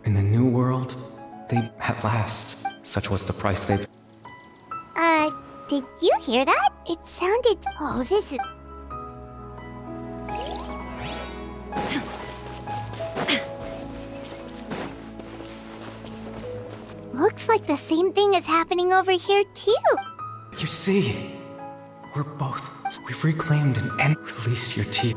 In the new world, they, at last, such was the price they... Did you hear that? It sounded... Oh, this is... Looks like the same thing is happening over here, too. You see, we've reclaimed an end. Release your teeth.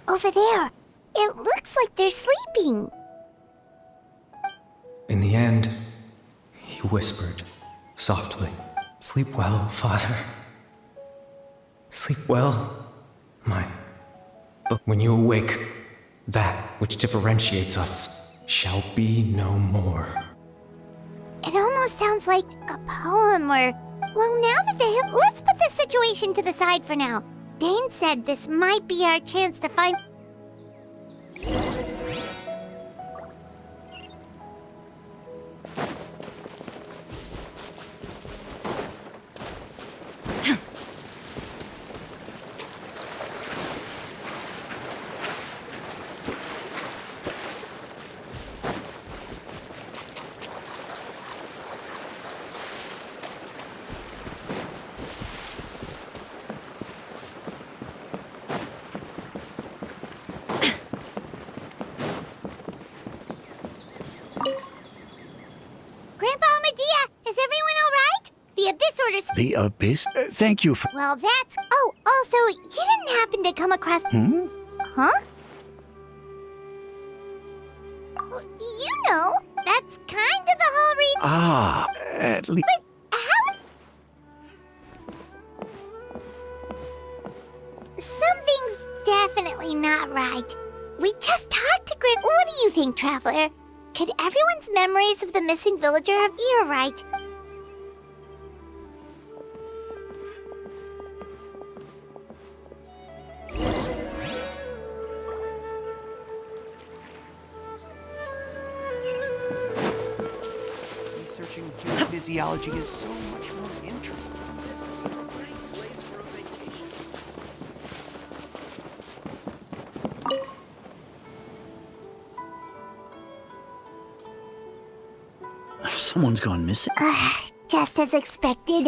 Over there. It looks like they're sleeping. In the end, he whispered, softly, "Sleep well, father. Sleep well, mine. But when you awake, that which differentiates us shall be no more." It almost sounds like a poem or... Well, now that let's put this situation to the side for now. Dane said this might be our chance to find... The Abyss? Thank you for... Well, that's... Oh, also, you didn't happen to come across... Huh? Well, you know, that's kind of the whole reason... Ah, at least... But how... Something's definitely not right. We just talked to Grim... What do you think, Traveler? Could everyone's memories of the missing villager have... You're right. Researching geophysiology is so much more interesting. Someone's gone missing. Just as expected.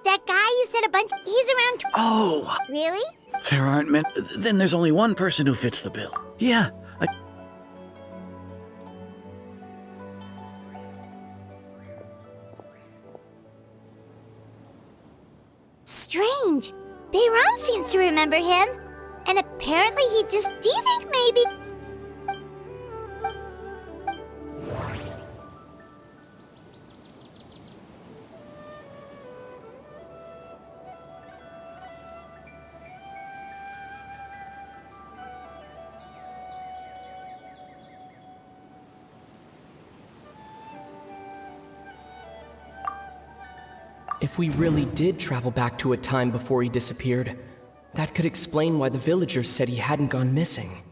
That guy you said a bunch... He's around... Oh! Really? There aren't many... Then there's only one person who fits the bill. Yeah, Strange. Bayram seems to remember him. And apparently he just... Do you think maybe... If we really did travel back to a time before he disappeared, that could explain why the villagers said he hadn't gone missing.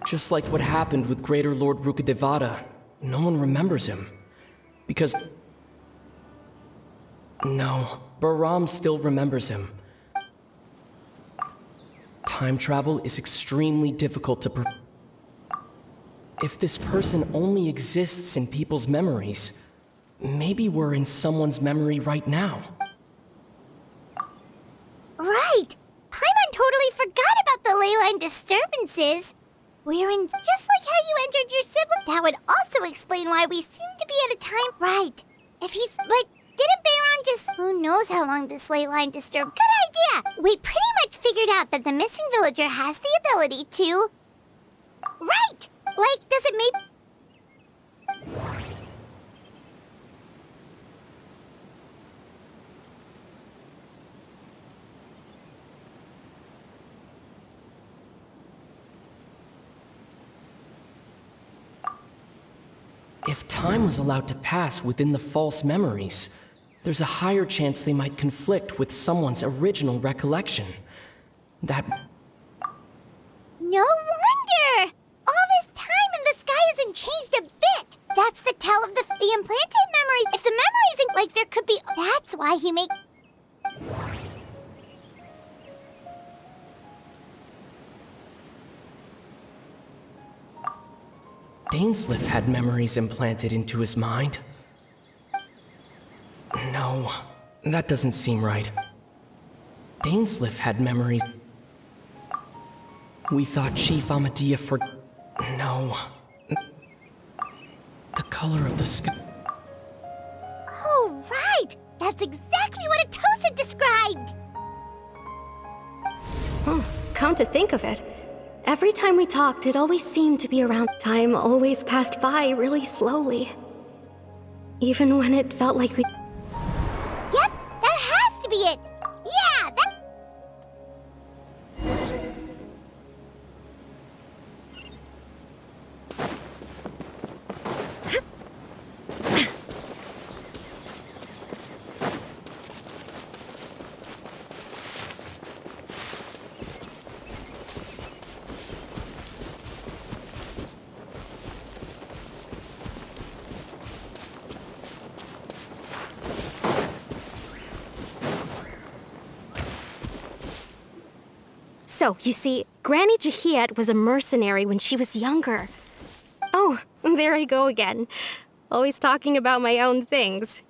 Just like what happened with Greater Lord Rukkhadevata, no one remembers him. Because... No, Bahram still remembers him. Time travel is extremely difficult to If this person only exists in people's memories, maybe we're in someone's memory right now. Right! Paimon totally forgot about the ley line disturbances. We're in just like how you entered your sibling. That would also explain why we seem to be at a time... Right. If he's... But didn't Bayron just... Who knows how long this ley line disturbed... Good idea! We pretty much figured out that the missing villager has the ability to... Right! Like, does it maybe... If time was allowed to pass within the false memories, there's a higher chance they might conflict with someone's original recollection. That... No wonder! All this time and the sky hasn't changed a bit! That's the tell of the implanted memory. If the memories, like, there could be... That's why he made... Dainsleif had memories implanted into his mind. No, that doesn't seem right. Dainsleif had memories. We thought Chief Amadea for... No. The color of the sky... Oh, right! That's exactly what Atosa described! Come to think of it, every time we talked, it always seemed to be around. Time always passed by really slowly. Even when it felt like we... Yep, that has to be it! Yeah, that... So, you see, Granny Jahiet was a mercenary when she was younger. Oh, there I go again. Always talking about my own things.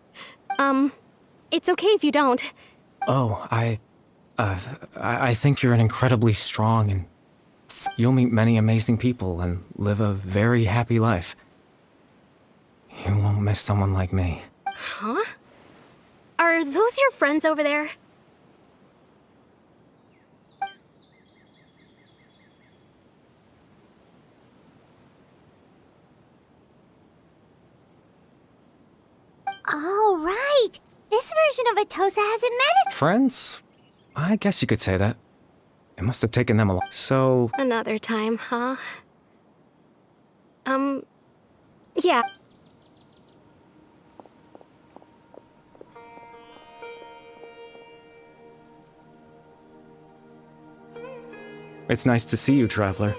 It's okay if you don't. Oh, I think you're an incredibly strong and you'll meet many amazing people and live a very happy life. You won't miss someone like me. Huh? Are those your friends over there? Oh, right! This version of Atosa hasn't met us. Friends? I guess you could say that. It must have taken them a lot. So, Another time, huh? Yeah. it's nice to see you, Traveler.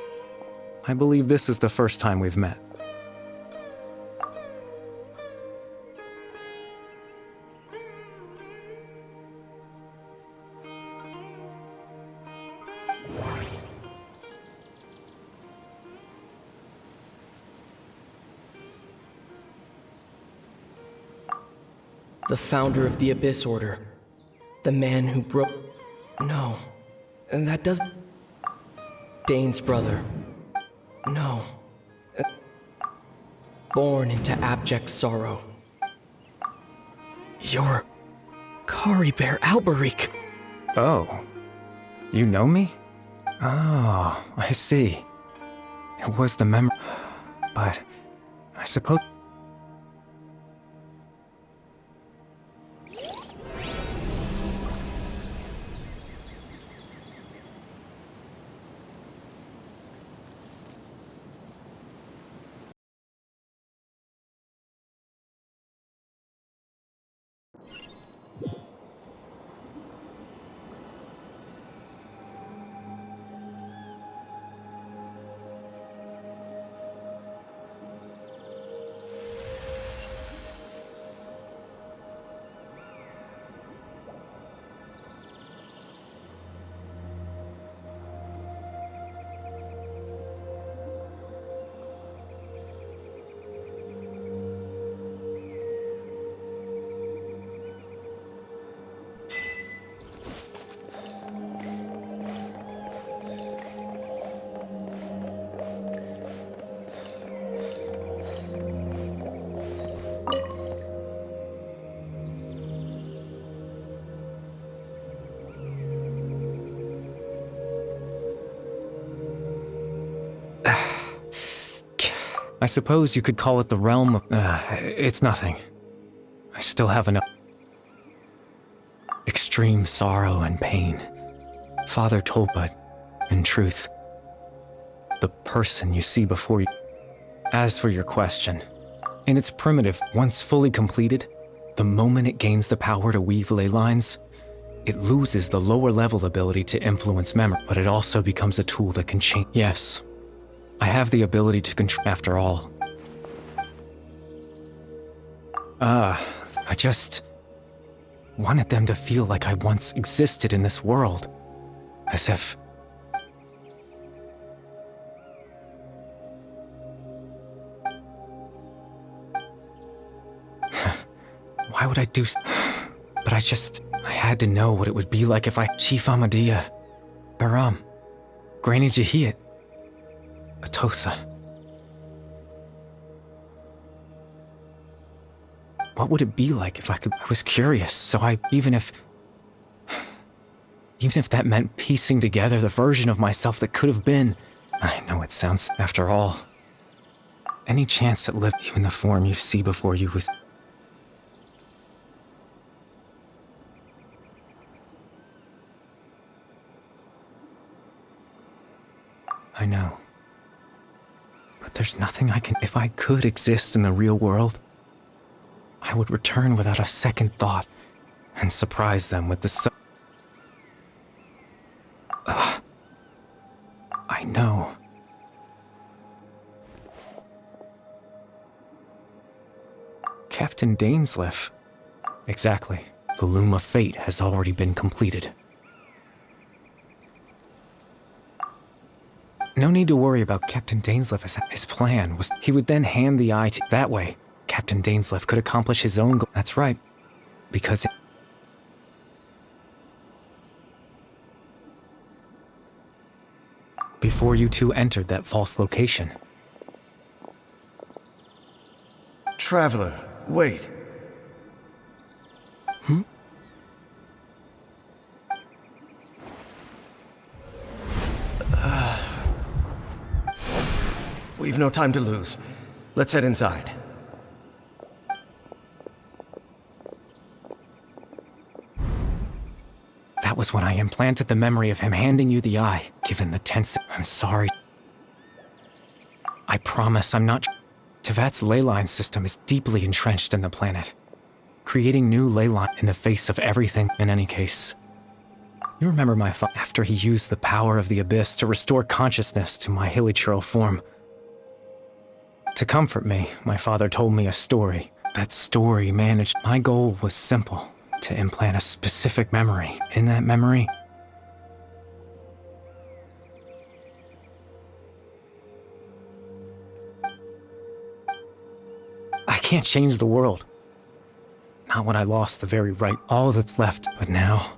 I believe this is the first time we've met. The founder of the Abyss Order. The man who broke... No. That does... Dane's brother. No. Born into abject sorrow. You're... Kari Bear Alberic. Oh. You know me? Oh, I see. It was the memory. But I suppose... I suppose you could call it the realm of... it's nothing. I still have enough... extreme sorrow and pain. Father told, but in truth, the person you see before you... As for your question, in its primitive, once fully completed, the moment it gains the power to weave ley lines, it loses the lower level ability to influence memory, but it also becomes a tool that can change... Yes. I have the ability to control. After all, I just wanted them to feel like I once existed in this world. As if... Why would I do... But I had to know what it would be like if I... Chief Amadia, Aram, Granny Jahiat, Atosa. What would it be like if I was curious, so even if that meant piecing together the version of myself that could have been. I know it sounds, after all, any chance that lived, even the form you see before you was... I know. But there's nothing I can... If I could exist in the real world, I would return without a second thought and surprise them with the... I know. Captain Dainsleif. Exactly. The Loom of Fate has already been completed. No need to worry about Captain Dainsleif. His plan was he would then hand the eye to... That way, Captain Dainsleif could accomplish his own goal. That's right. Because... Before you two entered that false location. Traveler, wait. We've no time to lose. Let's head inside. That was when I implanted the memory of him handing you the eye, given the tense... I'm sorry. I promise I'm not... Tevat's ley line system is deeply entrenched in the planet. Creating new ley line in the face of everything, in any case. You remember my father, after he used the power of the Abyss to restore consciousness to my hilichurl form. To comfort me, my father told me a story. That story managed... My goal was simple. To implant a specific memory. In that memory... I can't change the world. Not when I lost the very right, all that's left, but now...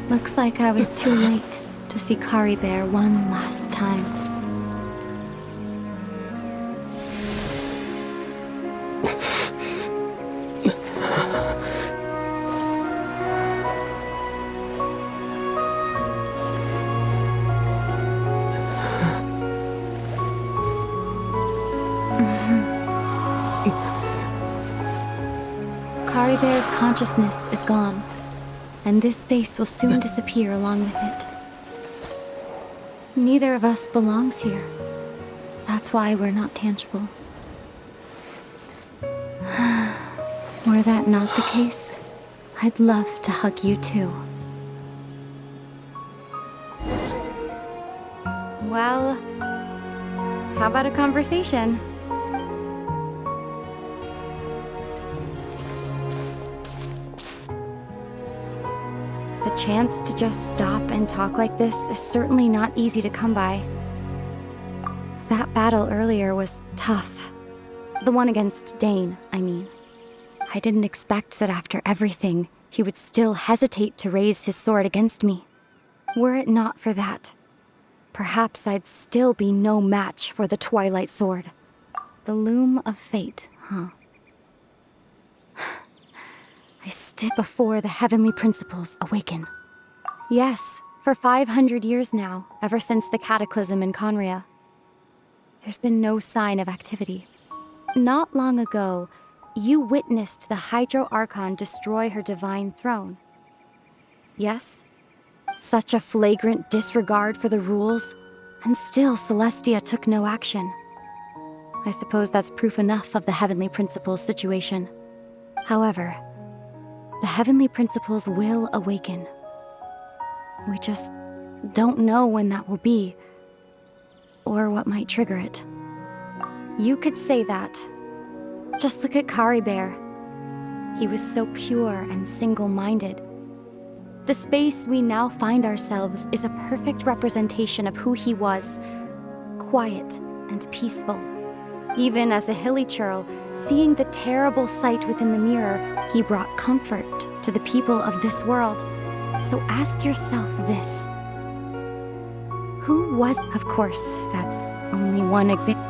Looks like I was too late to see Kari Bear one last time. Kari Bear's consciousness is gone. And this space will soon disappear along with it. Neither of us belongs here. That's why we're not tangible. Were that not the case, I'd love to hug you too. Well, how about a conversation? The chance to just stop and talk like this is certainly not easy to come by. That battle earlier was tough. The one against Dane, I mean. I didn't expect that after everything, he would still hesitate to raise his sword against me. Were it not for that, perhaps I'd still be no match for the Twilight Sword. The loom of fate, huh? I stood before the heavenly principles awaken. Yes, for 500 years now, ever since the cataclysm in Conria. There's been no sign of activity. Not long ago, you witnessed the Hydro Archon destroy her divine throne. Yes? Such a flagrant disregard for the rules, and still Celestia took no action. I suppose that's proof enough of the Heavenly Principles situation. However, the Heavenly Principles will awaken. We just don't know when that will be, or what might trigger it. You could say that. Just look at Kari Bear. He was so pure and single-minded. The space we now find ourselves is a perfect representation of who he was. Quiet and peaceful. Even as a hilly churl, seeing the terrible sight within the mirror, he brought comfort to the people of this world. So ask yourself this. Who was... Of course, that's only one example.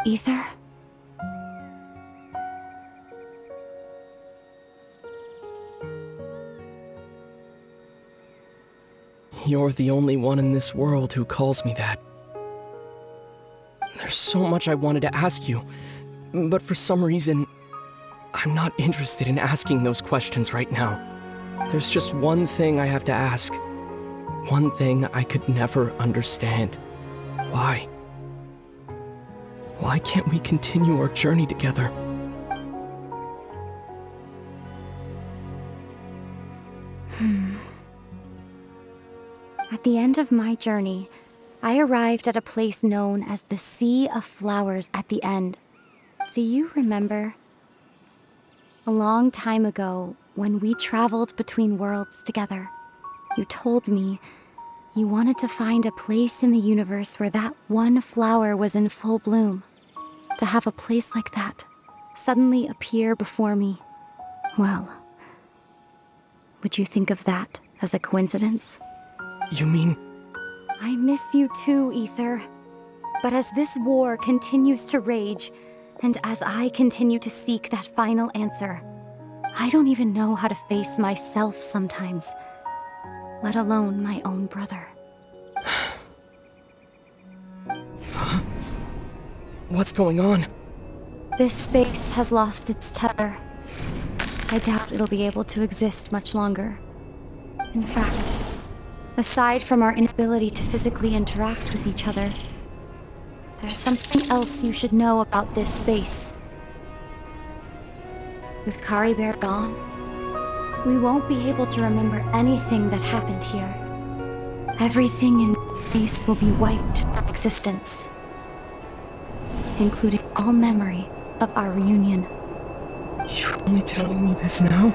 Aether? You're the only one in this world who calls me that. There's so much I wanted to ask you, but for some reason, I'm not interested in asking those questions right now. There's just one thing I have to ask. One thing I could never understand. Why? Why can't we continue our journey together? At the end of my journey, I arrived at a place known as the Sea of Flowers at the end. Do you remember? A long time ago, when we traveled between worlds together, you told me you wanted to find a place in the universe where that one flower was in full bloom. To have a place like that suddenly appear before me. Well, would you think of that as a coincidence? You mean... I miss you too, Aether. But as this war continues to rage, and as I continue to seek that final answer, I don't even know how to face myself sometimes, let alone my own brother. What's going on? This space has lost its tether. I doubt it'll be able to exist much longer. In fact, aside from our inability to physically interact with each other, there's something else you should know about this space. With Kari Bear gone, we won't be able to remember anything that happened here. Everything in this space will be wiped from existence, including all memory of our reunion. You're only telling me this now?